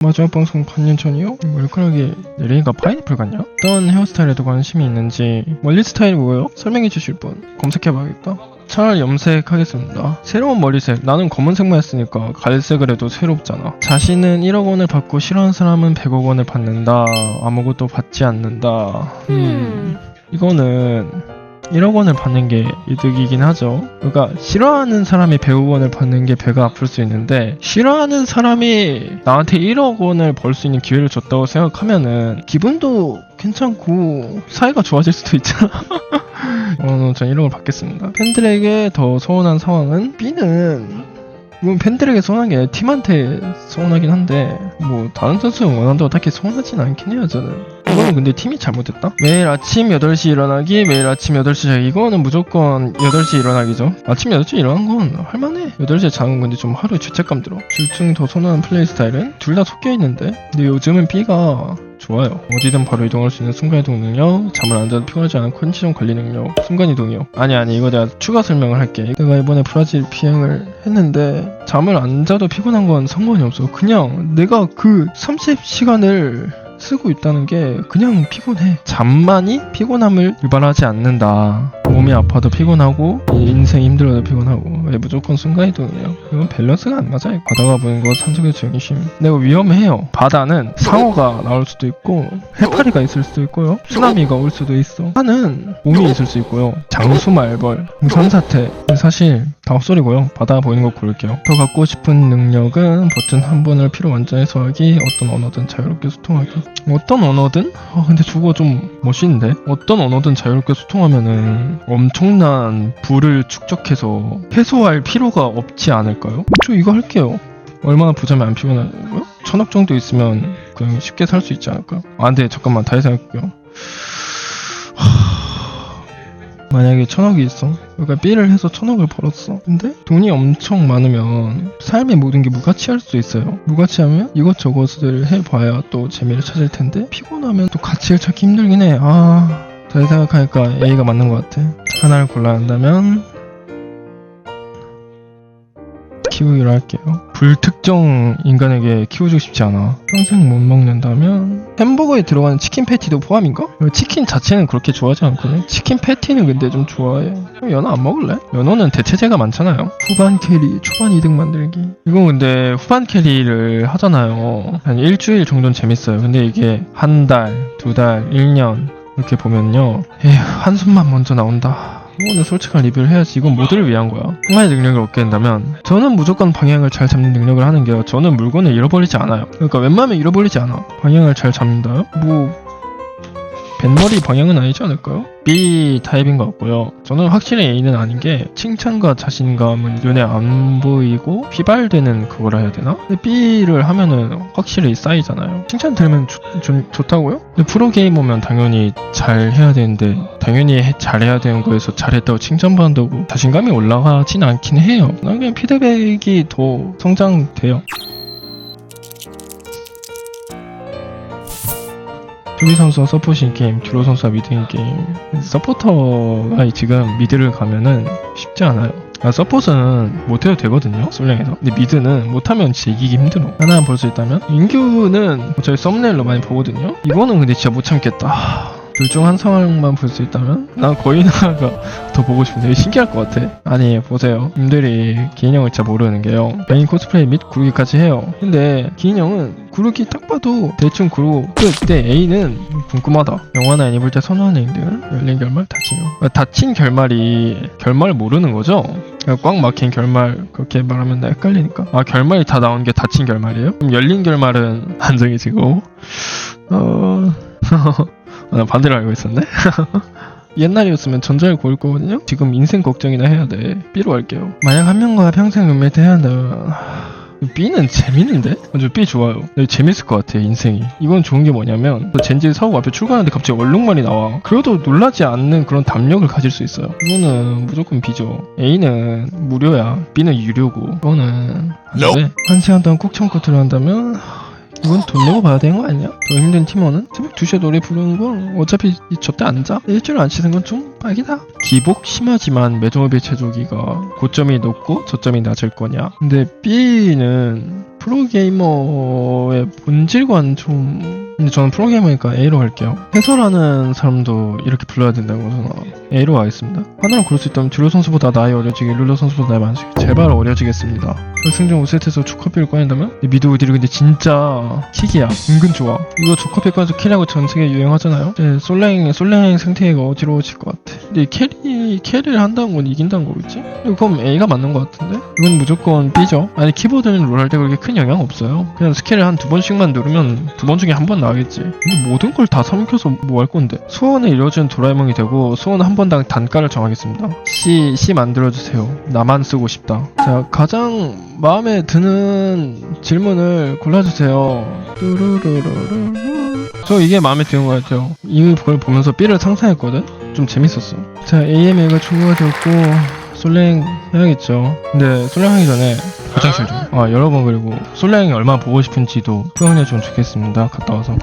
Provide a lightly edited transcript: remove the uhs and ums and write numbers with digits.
마지막 방송 반년 전이요? 머리카락이 내리니까 파인애플 같냐? 어떤 헤어스타일에도 관심이 있는지 원리 스타일이 뭐예요? 설명해 주실 분 검색해봐야겠다. 차라리 염색하겠습니다. 새로운 머리색. 나는 검은색만 했으니까 갈색을 해도 새롭잖아. 자신은 1억 원을 받고 싫어하는 사람은 100억 원을 받는다. 아무것도 받지 않는다. 이거는 1억 원을 받는 게 이득이긴 하죠. 그러니까 싫어하는 사람이 100억 원을 받는 게 배가 아플 수 있는데, 싫어하는 사람이 나한테 1억 원을 벌 수 있는 기회를 줬다고 생각하면은 기분도 괜찮고 사이가 좋아질 수도 있잖아. 전 1억을 받겠습니다. 팬들에게 더 서운한 상황은, B는 이건 팬들에게 서운한 게 아니라 팀한테 서운하긴 한데, 뭐 다른 선수 응원한다고 딱히 서운하진 않긴 해요. 저는 이거는 근데 팀이 잘못했다? 매일 아침 8시 일어나기, 매일 아침 8시 자기. 이거는 무조건 8시 일어나기죠. 아침 8시 일어난 건 할만해. 8시에 자는 건데 좀 하루에 죄책감 들어. 둘 중 더 선호하는 플레이 스타일은 둘 다 섞여있는데, 근데 요즘은 B가 좋아요. 어디든 바로 이동할 수 있는 순간이동 능력, 잠을 안 자도 피곤하지 않은 컨디션 관리 능력, 순간이동이요. 아니 이거 내가 추가 설명을 할게. 내가 이번에 브라질 비행을 했는데 잠을 안 자도 피곤한 건 상관이 없어. 그냥 내가 그 30시간을 쓰고 있다는 게 그냥 피곤해. 잠만이 피곤함을 유발하지 않는다. 몸이 아파도 피곤하고 인생이 힘들어도 피곤하고 무조건 순간이동이에요. 이건 밸런스가 안 맞아요. 바다가 보는 것 산속의 조용심. 내가 위험해요. 바다는 상어가 나올 수도 있고 해파리가 있을 수도 있고요. 쓰나미가 올 수도 있어. 산은 몸이 있을 수 있고요. 장수말벌, 우산사태. 사실 다 헛소리고요. 바다가 보이는 거 고를게요. 더 갖고 싶은 능력은 버튼 한 번을 피로 완전히 소화하기, 어떤 언어든 자유롭게 소통하기. 어떤 언어든? 근데 저거 좀 멋있는데? 어떤 언어든 자유롭게 소통하면은 엄청난 부를 축적해서 해소할 필요가 없지 않을까요? 저 이거 할게요. 얼마나 부자면 안 피곤하고요? 1000억 정도 있으면 그냥 쉽게 살 수 있지 않을까요? 근데 잠깐만 다시 생각해볼게요. 만약에 1000억이 있어. 그러니까 B를 해서 1000억을 벌었어. 근데 돈이 엄청 많으면 삶의 모든 게 무가치할 수도 있어요. 무가치하면 이것저것을 해봐야 또 재미를 찾을 텐데, 피곤하면 또 가치를 찾기 힘들긴 해. 다시 생각하니까 A가 맞는 것 같아. 하나를 골라야 한다면 키우기로 할게요. 불특정 인간에게 키워주고 싶지 않아. 평생 못 먹는다면 햄버거에 들어가는 치킨 패티도 포함인가? 치킨 자체는 그렇게 좋아하지 않거든. 치킨 패티는 근데 좀 좋아해. 연어 안 먹을래? 연어는 대체재가 많잖아요. 후반 캐리, 초반 이득 만들기. 이건 근데 후반 캐리를 하잖아요. 한 일주일 정도는 재밌어요. 근데 이게 한 달, 두 달, 1년 이렇게 보면요, 한숨만 먼저 나온다. 이거는 솔직한 리뷰를 해야지. 이건 모두를 위한 거야. 하나의 능력을 얻게 된다면 저는 무조건 방향을 잘 잡는 능력을 하는 게요. 저는 물건을 잃어버리지 않아요. 그러니까 웬만하면 잃어버리지 않아. 방향을 잘 잡는다요? 뱃머리 방향은 아니지 않을까요? B 타입인 것 같고요. 저는 확실히 A는 아닌 게, 칭찬과 자신감은 눈에 안 보이고 휘발되는 그거라 해야 되나? 근데 B를 하면은 확실히 쌓이잖아요. 칭찬 들으면 좋다고요? 근데 프로게이머면 당연히 잘해야 되는데, 당연히 잘해야 되는 거에서 잘했다고 칭찬받는다고 자신감이 올라가진 않긴 해요. 난 그냥 피드백이 더 성장돼요. 수비 선수와 서포트인 게임, 듀로 선수와 미드인 게임. 서포터가 지금 미드를 가면은 쉽지 않아요. 서포트는 못해도 되거든요, 솔랭에서. 근데 미드는 못하면 진짜 이기기 힘들어. 하나 볼 수 있다면 인규는 저희 썸네일로 많이 보거든요. 이거는 근데 진짜 못 참겠다. 둘 중 한 상황만 볼 수 있다면 난 거인하가 더 보고 싶은데. 신기할 것 같아. 아니 보세요, 님들이 기인형을 진짜 모르는 게요, 메인 코스프레 및 구르기까지 해요. 근데 기인형은 구르기 딱 봐도 대충 구르고 끝. 근데 A는 궁금하다. 영화나 애니 볼 때 선호하는 애인들은 열린 결말, 닫힌 결말. 닫힌 결말이 결말을 모르는 거죠? 꽉 막힌 결말 그렇게 말하면 나 헷갈리니까. 결말이 다 나온 게 닫힌 결말이에요? 그럼 열린 결말은 안정해지고 나 반대로 알고 있었네? 옛날이었으면 전자를 고를 거거든요? 지금 인생 걱정이나 해야 돼. B로 할게요. 만약 한 명과 평생 룸메이트 해야 한다면 B는 재밌는데? 저 B 좋아요. 재밌을 것 같아, 인생이. 이건 좋은 게 뭐냐면, 젠지 사고 앞에 출근하는데 갑자기 얼룩말이 나와. 그래도 놀라지 않는 그런 담력을 가질 수 있어요. 이거는 무조건 B죠. A는 무료야, B는 유료고. 이거는 안 돼. 1시간 동안 꾹 참고 들어간다면 이건 돈 내고 봐야 되는 거 아니야? 더 힘든 팀원은 새벽 2시에 노래 부르는 건 어차피 저때 안 자. 일주일 안 씻은 건 좀 빡이다. 기복 심하지만 매정업의 제조기가 고점이 높고 저점이 낮을 거냐. 근데 B는 프로게이머의 본질과는 좀... 근데 저는 프로게이머니까 A로 갈게요. 해설하는 사람도 이렇게 불러야 된다고 해서 A로 가겠습니다. 하나로 고를 수 있다면 듀로 선수보다 나이 어려지게, 룰러 선수보다 나이 많으시게. 제발 어려지겠습니다. 결승전 5세트에서 조커피를 꺼낸다면? 미드 우디르 근데 진짜 킥이야. 은근 좋아. 이거 조커피 꺼내서 캐리하고 전 세계 유행하잖아요? 네, 솔랭 생태계가 어지러워질 것 같아. 근데 캐리를 한다는 건 이긴다는 거겠지? 그럼 A가 맞는 것 같은데? 이건 무조건 B죠. 아니 키보드는 롤 할 때 그렇게 큰 영향 없어요. 그냥 스킬을 한 2번씩만 누르면 2번 중에 한 번 나겠지. 근데 모든 걸 다 삼켜서 뭐 할 건데? 소원을 이뤄주는 도라에몽이 되고 소원 한 번당 단가를 정하겠습니다. C 만들어주세요. 나만 쓰고 싶다. 자, 가장 마음에 드는 질문을 골라주세요. 뚜루루루루. 저 이게 마음에 드는 것 같아요. 이걸 보면서 B를 상상했거든? 좀 재밌었어. 자, AMA가 충분가 되었고 솔랭 해야겠죠. 근데 솔랭 하기 전에 화장실 좀. 여러분 그리고 솔랭이 얼마나 보고 싶은지도 표현해주면 좋겠습니다. 갔다 와서.